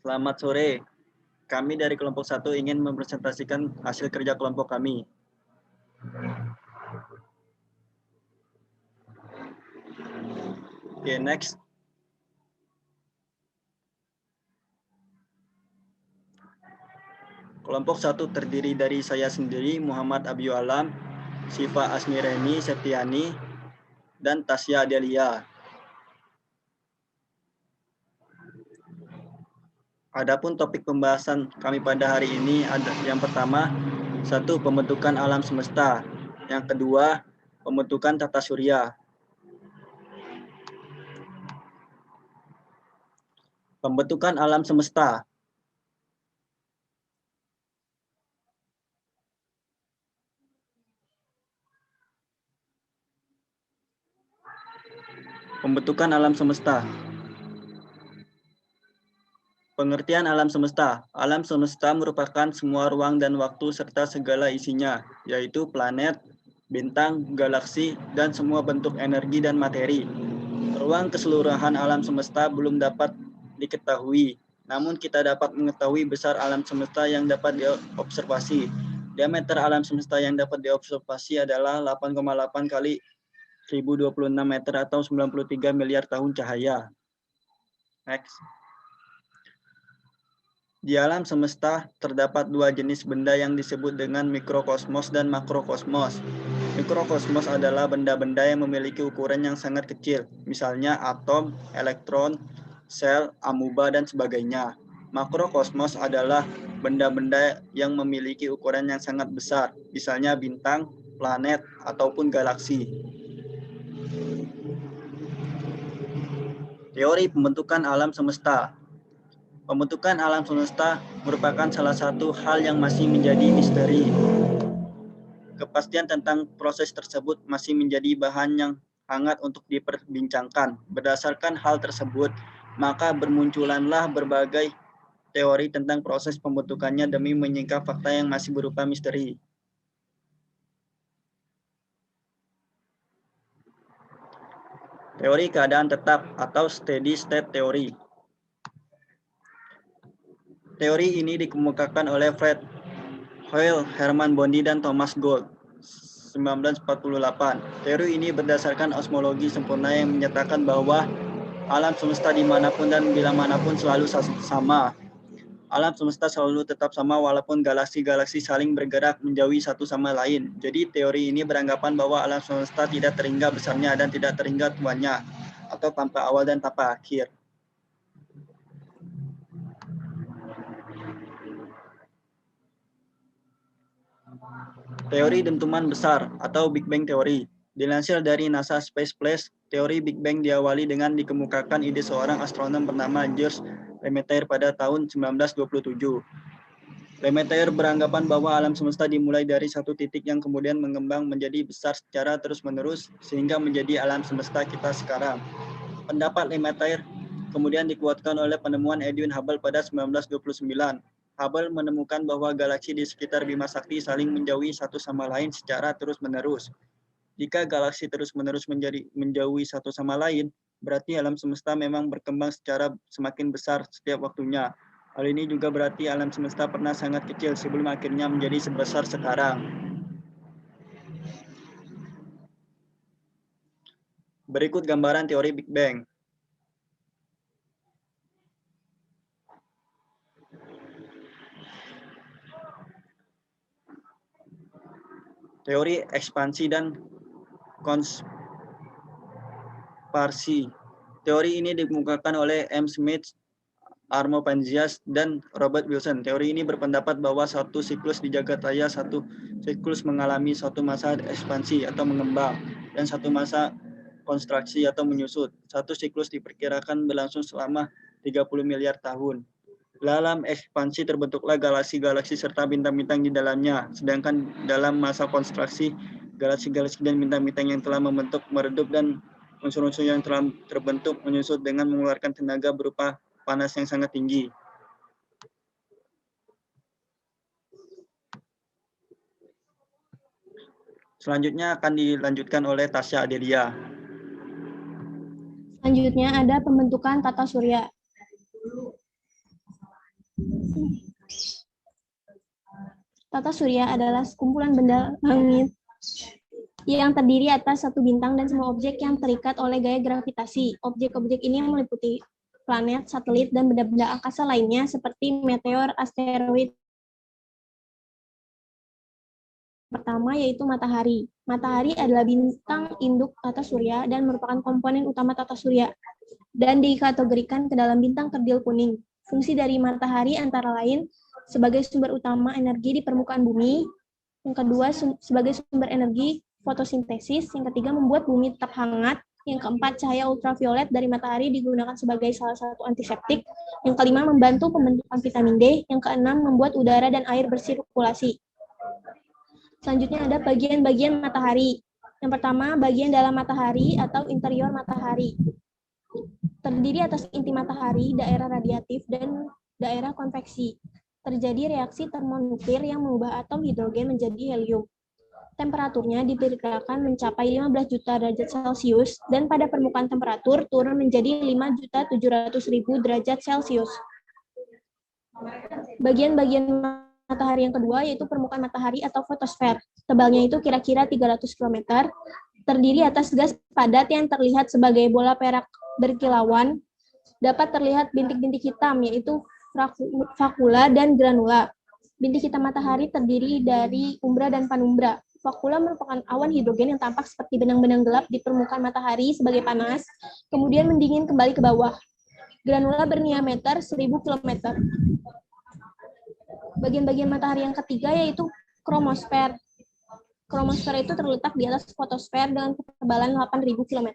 Selamat sore. Kami dari kelompok 1 ingin mempresentasikan hasil kerja kelompok kami. Oke, next. Kelompok 1 terdiri dari saya sendiri, Muhammad Abiyu Alam, Siva Asmireni Septiani, dan Tasya Delia. Adapun topik pembahasan kami pada hari ini ada yang pertama, 1. Pembentukan alam semesta. Yang kedua, pembentukan tata surya. Pembentukan alam semesta. Pembentukan alam semesta. Pengertian alam semesta. Alam semesta merupakan semua ruang dan waktu serta segala isinya, yaitu planet, bintang, galaksi, dan semua bentuk energi dan materi. Ruang keseluruhan alam semesta belum dapat diketahui, namun kita dapat mengetahui besar alam semesta yang dapat diobservasi. Diameter alam semesta yang dapat diobservasi adalah 8,8 kali 1026 meter atau 93 miliar tahun cahaya. Next. Di alam semesta terdapat dua jenis benda yang disebut dengan mikrokosmos dan makrokosmos. Mikrokosmos adalah benda-benda yang memiliki ukuran yang sangat kecil, misalnya atom, elektron, sel, amuba, dan sebagainya. Makrokosmos adalah benda-benda yang memiliki ukuran yang sangat besar, misalnya bintang, planet, ataupun galaksi. Teori pembentukan alam semesta. Pembentukan alam semesta merupakan salah satu hal yang masih menjadi misteri. Kepastian tentang proses tersebut masih menjadi bahan yang hangat untuk diperbincangkan. Berdasarkan hal tersebut, maka bermunculanlah berbagai teori tentang proses pembentukannya demi menyingkap fakta yang masih berupa misteri. Teori keadaan tetap atau steady state theory. Teori ini dikemukakan oleh Fred Hoyle, Hermann Bondi, dan Thomas Gold, 1948. Teori ini berdasarkan osmologi sempurna yang menyatakan bahwa alam semesta dimanapun dan bila manapun selalu sama. Alam semesta selalu tetap sama walaupun galaksi-galaksi saling bergerak menjauhi satu sama lain. Jadi teori ini beranggapan bahwa alam semesta tidak terhingga besarnya dan tidak terhingga tuanya, atau tanpa awal dan tanpa akhir. Teori dentuman besar atau Big Bang Theory. Dilansir dari NASA Space Place, teori Big Bang diawali dengan dikemukakan ide seorang astronom bernama George Lemaitre pada tahun 1927. Lemaitre beranggapan bahwa alam semesta dimulai dari satu titik yang kemudian mengembang menjadi besar secara terus-menerus sehingga menjadi alam semesta kita sekarang. Pendapat Lemaitre kemudian dikuatkan oleh penemuan Edwin Hubble pada 1929. Hubble menemukan bahwa galaksi di sekitar Bima Sakti saling menjauhi satu sama lain secara terus-menerus. Jika galaksi terus-menerus menjauhi satu sama lain, berarti alam semesta memang berkembang secara semakin besar setiap waktunya. Hal ini juga berarti alam semesta pernah sangat kecil sebelum akhirnya menjadi sebesar sekarang. Berikut gambaran teori Big Bang. Teori ekspansi dan konsparsi. Teori ini dikemukakan oleh M. Smith, Arno Panzias, dan Robert Wilson. Teori ini berpendapat bahwa satu siklus di jagat raya, satu siklus mengalami suatu masa ekspansi atau mengembang, dan satu masa konstruksi atau menyusut. Satu siklus diperkirakan berlangsung selama 30 miliar tahun. Dalam ekspansi terbentuklah galaksi-galaksi serta bintang-bintang di dalamnya, sedangkan dalam masa konstruksi, galaksi-galaksi dan bintang-bintang yang telah membentuk meredup dan unsur-unsur yang telah terbentuk menyusut dengan mengeluarkan tenaga berupa panas yang sangat tinggi. Selanjutnya akan dilanjutkan oleh Tasya Adelia. Selanjutnya ada pembentukan tata surya. Tata surya adalah sekumpulan benda langit yang terdiri atas satu bintang dan semua objek yang terikat oleh gaya gravitasi. Objek-objek ini meliputi planet, satelit, dan benda-benda angkasa lainnya seperti meteor, asteroid. Pertama yaitu matahari. Matahari adalah bintang induk tata surya dan merupakan komponen utama tata surya dan dikategorikan ke dalam bintang kerdil kuning. Fungsi dari matahari antara lain sebagai sumber utama energi di permukaan bumi, yang kedua sebagai sumber energi fotosintesis, yang ketiga membuat bumi tetap hangat, yang keempat cahaya ultraviolet dari matahari digunakan sebagai salah satu antiseptik, yang kelima membantu pembentukan vitamin D, yang keenam membuat udara dan air bersirkulasi. Selanjutnya ada bagian-bagian matahari. Yang pertama, bagian dalam matahari atau interior matahari. Terdiri atas inti matahari, daerah radiatif, dan daerah konveksi. Terjadi reaksi termonuklir yang mengubah atom hidrogen menjadi helium. Temperaturnya diperkirakan mencapai 15 juta derajat Celcius dan pada permukaan temperatur turun menjadi 5.700.000 derajat Celcius. Bagian-bagian matahari yang kedua yaitu permukaan matahari atau fotosfer. Tebalnya itu kira-kira 300 km. Terdiri atas gas padat yang terlihat sebagai bola perak berkilauan. Dapat terlihat bintik-bintik hitam yaitu fakula dan granula. Bintik hitam matahari terdiri dari umbra dan panumbra. Fakula merupakan awan hidrogen yang tampak seperti benang-benang gelap di permukaan matahari sebagai panas, kemudian mendingin kembali ke bawah. Granula berdiameter 1000 km. Bagian-bagian matahari yang ketiga yaitu kromosfer. Kromosfer itu terletak di atas fotosfer dengan ketebalan 8.000 km.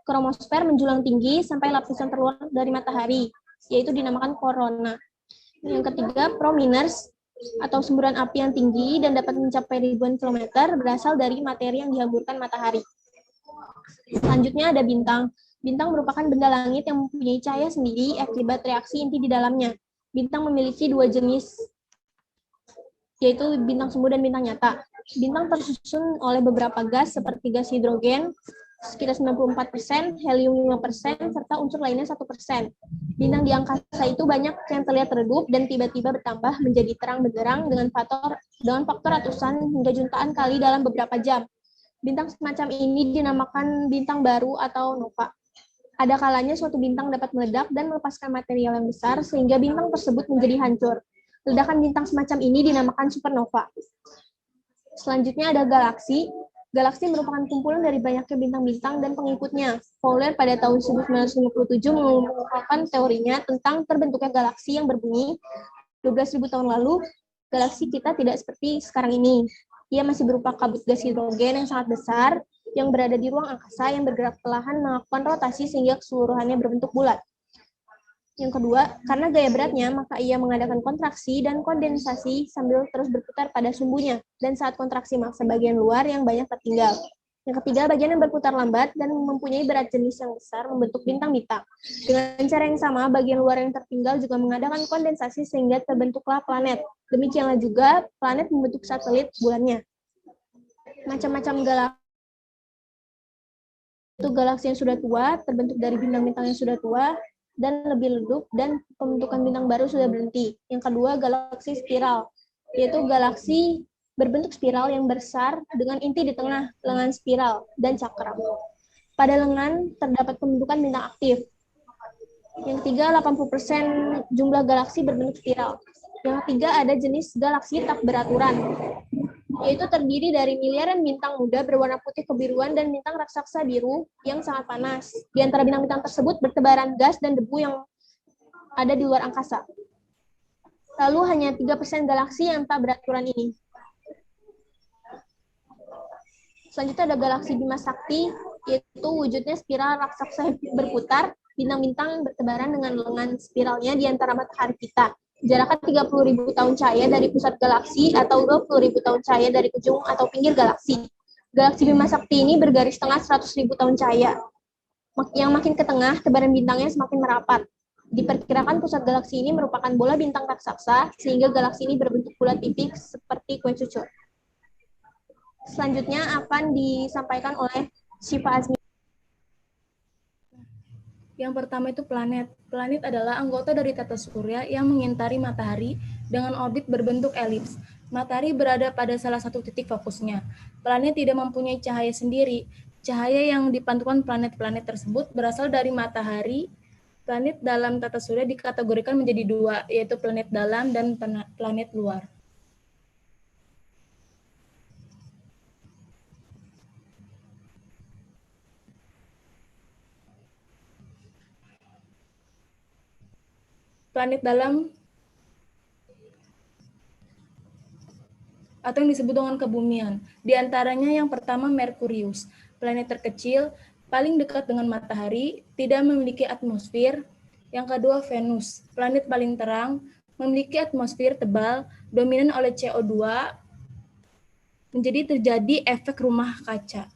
Kromosfer menjulang tinggi sampai lapisan terluar dari matahari, yaitu dinamakan korona. Yang ketiga, prominers atau semburan api yang tinggi dan dapat mencapai ribuan kilometer berasal dari materi yang dihamburkan matahari. Selanjutnya ada bintang. Bintang merupakan benda langit yang mempunyai cahaya sendiri akibat reaksi inti di dalamnya. Bintang memiliki dua jenis, yaitu bintang semu dan bintang nyata. Bintang tersusun oleh beberapa gas seperti gas hidrogen, sekitar 94%, helium 5%, serta unsur lainnya 1%. Bintang di angkasa itu banyak yang terlihat redup dan tiba-tiba bertambah menjadi terang benderang dengan faktor ratusan hingga jutaan kali dalam beberapa jam. Bintang semacam ini dinamakan bintang baru atau nova. Ada kalanya suatu bintang dapat meledak dan melepaskan material yang besar sehingga bintang tersebut menjadi hancur. Ledakan bintang semacam ini dinamakan supernova. Selanjutnya ada galaksi. Galaksi merupakan kumpulan dari banyaknya bintang-bintang dan pengikutnya. Fowler pada tahun 1957 mengungkapkan teorinya tentang terbentuknya galaksi yang berbunyi 12.000 tahun lalu, galaksi kita tidak seperti sekarang ini. Ia masih berupa kabut gas hidrogen yang sangat besar yang berada di ruang angkasa yang bergerak perlahan melakukan rotasi sehingga keseluruhannya berbentuk bulat. Yang kedua, karena gaya beratnya, maka ia mengadakan kontraksi dan kondensasi sambil terus berputar pada sumbunya, dan saat kontraksi massa bagian luar yang banyak tertinggal. Yang ketiga, bagian yang berputar lambat dan mempunyai berat jenis yang besar membentuk bintang-bintang. Dengan cara yang sama, bagian luar yang tertinggal juga mengadakan kondensasi sehingga terbentuklah planet. Demikianlah juga planet membentuk satelit bulannya. Macam-macam galaksi itu galaksi yang sudah tua, terbentuk dari bintang-bintang yang sudah tua, dan lebih redup, dan pembentukan bintang baru sudah berhenti. Yang kedua, galaksi spiral, yaitu galaksi berbentuk spiral yang besar dengan inti di tengah lengan spiral dan cakram. Pada lengan terdapat pembentukan bintang aktif. Yang ketiga, 80% jumlah galaksi berbentuk spiral. Yang ketiga, ada jenis galaksi tak beraturan, yaitu terdiri dari miliaran bintang muda berwarna putih kebiruan dan bintang raksasa biru yang sangat panas. Di antara bintang-bintang tersebut bertebaran gas dan debu yang ada di luar angkasa. Lalu hanya 3% galaksi yang tak beraturan ini. Selanjutnya ada galaksi Bima Sakti, yaitu wujudnya spiral raksasa berputar, bintang-bintang bertebaran dengan lengan spiralnya di antara matahari kita. Jaraknya 30.000 tahun cahaya dari pusat galaksi atau 20.000 tahun cahaya dari ujung atau pinggir galaksi. Galaksi Bima Sakti ini bergaris tengah 100.000 tahun cahaya. Yang makin ke tengah, tebaran bintangnya semakin merapat. Diperkirakan pusat galaksi ini merupakan bola bintang raksasa, sehingga galaksi ini berbentuk bulat tipis seperti kue cucur. Selanjutnya akan disampaikan oleh Syifa Azmi. Yang pertama itu planet. Planet adalah anggota dari tata surya yang mengitari matahari dengan orbit berbentuk elips. Matahari berada pada salah satu titik fokusnya. Planet tidak mempunyai cahaya sendiri. Cahaya yang dipantulkan planet-planet tersebut berasal dari matahari. Planet dalam tata surya dikategorikan menjadi dua, yaitu planet dalam dan planet luar. Planet dalam atau yang disebut dengan kebumian. Di antaranya yang pertama Merkurius, planet terkecil, paling dekat dengan matahari, tidak memiliki atmosfer. Yang kedua Venus, planet paling terang, memiliki atmosfer tebal, dominan oleh CO2, menjadi terjadi efek rumah kaca.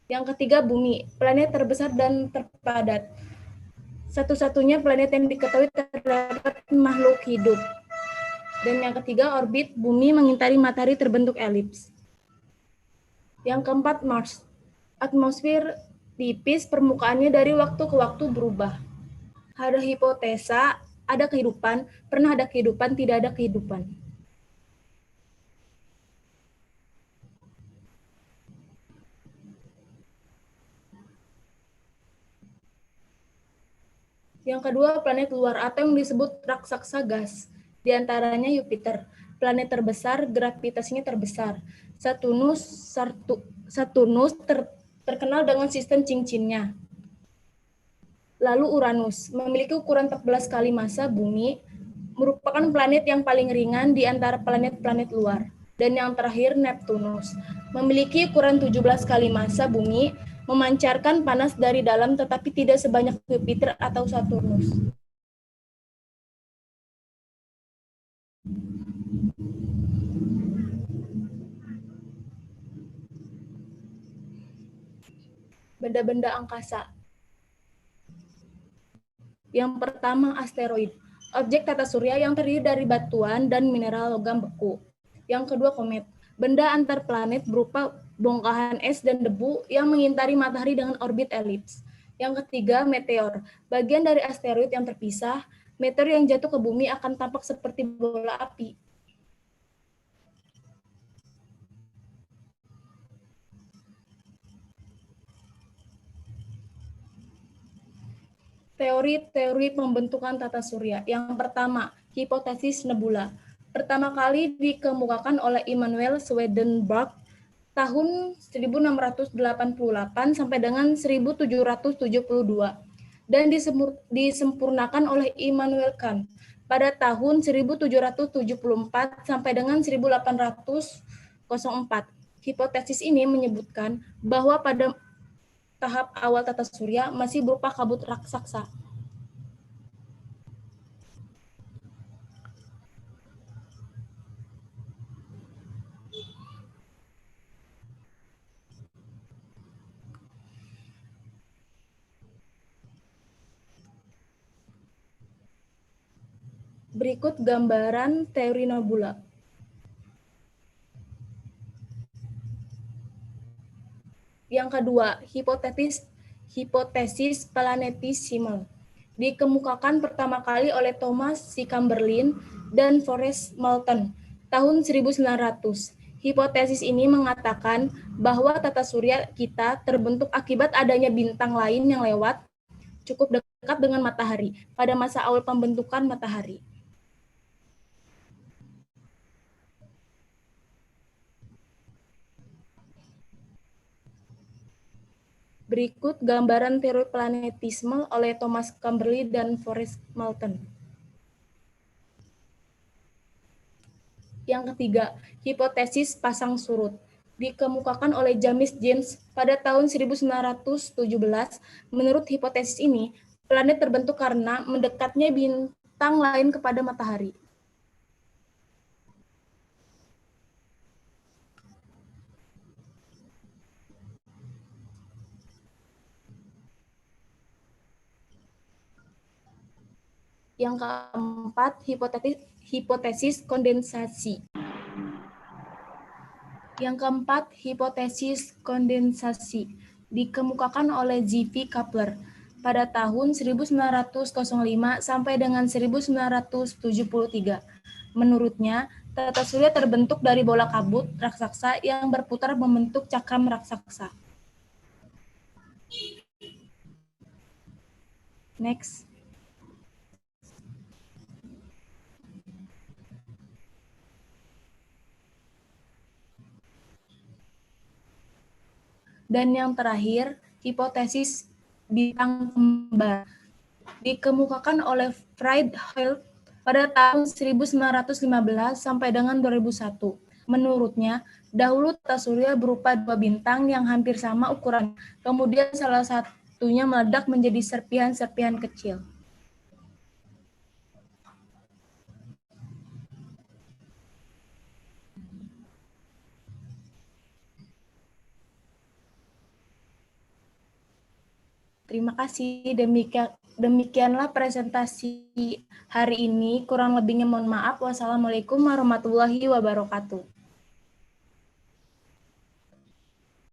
Yang ketiga Bumi, planet terbesar dan terpadat. Satu-satunya planet yang diketahui terdapat makhluk hidup. Dan yang ketiga, orbit bumi mengitari matahari terbentuk elips. Yang keempat, Mars. Atmosfer tipis, permukaannya dari waktu ke waktu berubah. Ada hipotesa, ada kehidupan, pernah ada kehidupan, tidak ada kehidupan. Yang kedua, planet luar atau yang disebut raksasa gas. Di antaranya Jupiter, planet terbesar, gravitasinya terbesar. Saturnus terkenal dengan sistem cincinnya. Lalu Uranus, memiliki ukuran 14 kali massa Bumi, merupakan planet yang paling ringan di antara planet-planet luar. Dan yang terakhir Neptunus, memiliki ukuran 17 kali massa Bumi, memancarkan panas dari dalam tetapi tidak sebanyak Jupiter atau Saturnus. Benda-benda angkasa. Yang pertama, asteroid. Objek tata surya yang terdiri dari batuan dan mineral logam beku. Yang kedua, komet. Benda antar planet berupa bongkahan es dan debu yang mengitari matahari dengan orbit elips. Yang ketiga, meteor. Bagian dari asteroid yang terpisah, meteor yang jatuh ke bumi akan tampak seperti bola api. Teori-teori pembentukan tata surya. Yang pertama, hipotesis nebula. Pertama kali dikemukakan oleh Immanuel Swedenborg tahun 1688 sampai dengan 1772 dan disempurnakan oleh Immanuel Kant pada tahun 1774 sampai dengan 1804. Hipotesis ini menyebutkan bahwa pada tahap awal tata surya masih berupa kabut raksasa. Berikut gambaran teori nebula. Yang kedua, hipotesis planetesimal. Dikemukakan pertama kali oleh Thomas C. Chamberlain dan Forrest Moulton tahun 1900. Hipotesis ini mengatakan bahwa tata surya kita terbentuk akibat adanya bintang lain yang lewat cukup dekat dengan matahari pada masa awal pembentukan matahari. Berikut gambaran teori planetisme oleh Thomas Chamberlain dan Forrest Moulton. Yang ketiga, hipotesis pasang surut. Dikemukakan oleh James James pada tahun 1917. Menurut hipotesis ini, planet terbentuk karena mendekatnya bintang lain kepada matahari. Yang keempat, hipotesis kondensasi. Yang keempat, hipotesis kondensasi dikemukakan oleh J.V. Kepler pada tahun 1905 sampai dengan 1973. Menurutnya, tata surya terbentuk dari bola kabut raksasa yang berputar membentuk cakram raksasa. Next. Dan yang terakhir, hipotesis bintang kembar dikemukakan oleh Friedhelm pada tahun 1915 sampai dengan 2001. Menurutnya, dahulu tata surya berupa dua bintang yang hampir sama ukuran, kemudian salah satunya meledak menjadi serpihan-serpihan kecil. Terima kasih. Demikianlah presentasi hari ini. Kurang lebihnya mohon maaf. Wassalamualaikum warahmatullahi wabarakatuh.